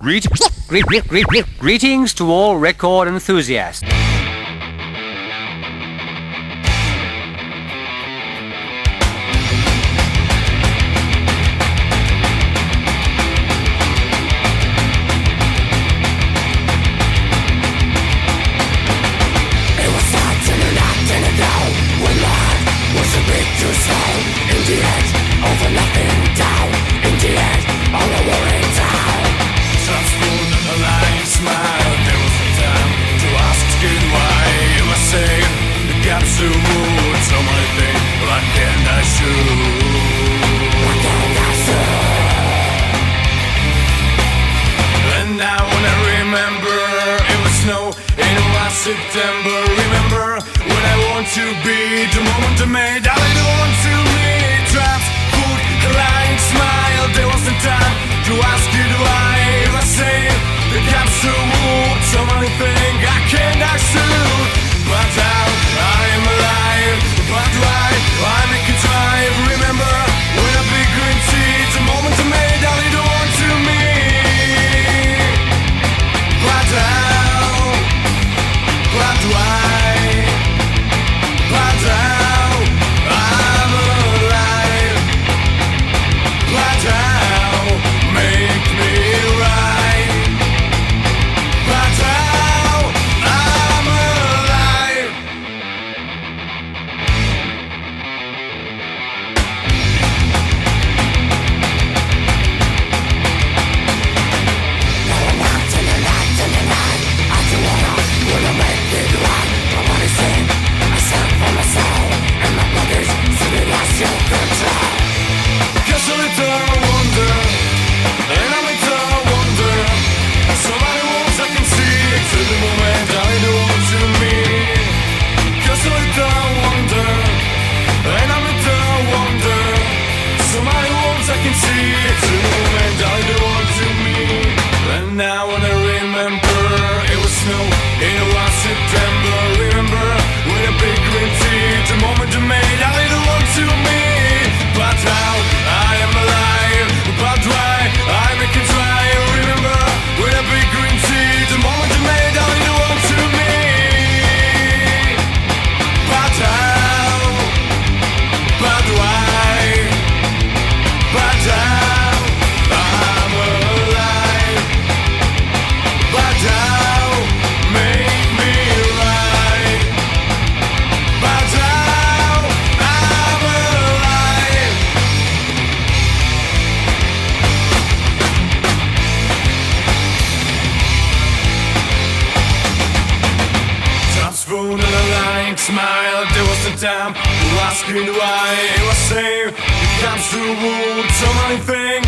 Greetings to all record enthusiasts. September, remember when I want to be the moment I made all I don't want to meet traps, food, a lying smile. There wasn't time to ask you why. I say the gaps so moved, so many things I can't ask you. But how I am alive, but why I make it drive. Remember when I big green tea, the moment I made all I don't want to meet. But how but why, but how I'm alive, but how make me right, but how I'm alive. Now I'm out in the night, I don't wanna make it right. My body's in, I stand for my soul, and my body's sitting as your control. Cause a little wonder, and a little wonder. Somebody wants I can see it to the moment I don't to me. Cause a little wonder, and a little wonder. Somebody wants I can see it to the moment I don't to me. And now when I remember, it was snow in a wild September. Remember when a big green tea, the moment you made all it want to me. But how I am alive, but why I make it try. Remember when a big green tea, the moment you made all it want to me. But how, but why, but how I'm alive, but how make me right, but how I'm alive. Transformed in a lying smile. There was the time to ask me why it was safe. It comes to wound, so many things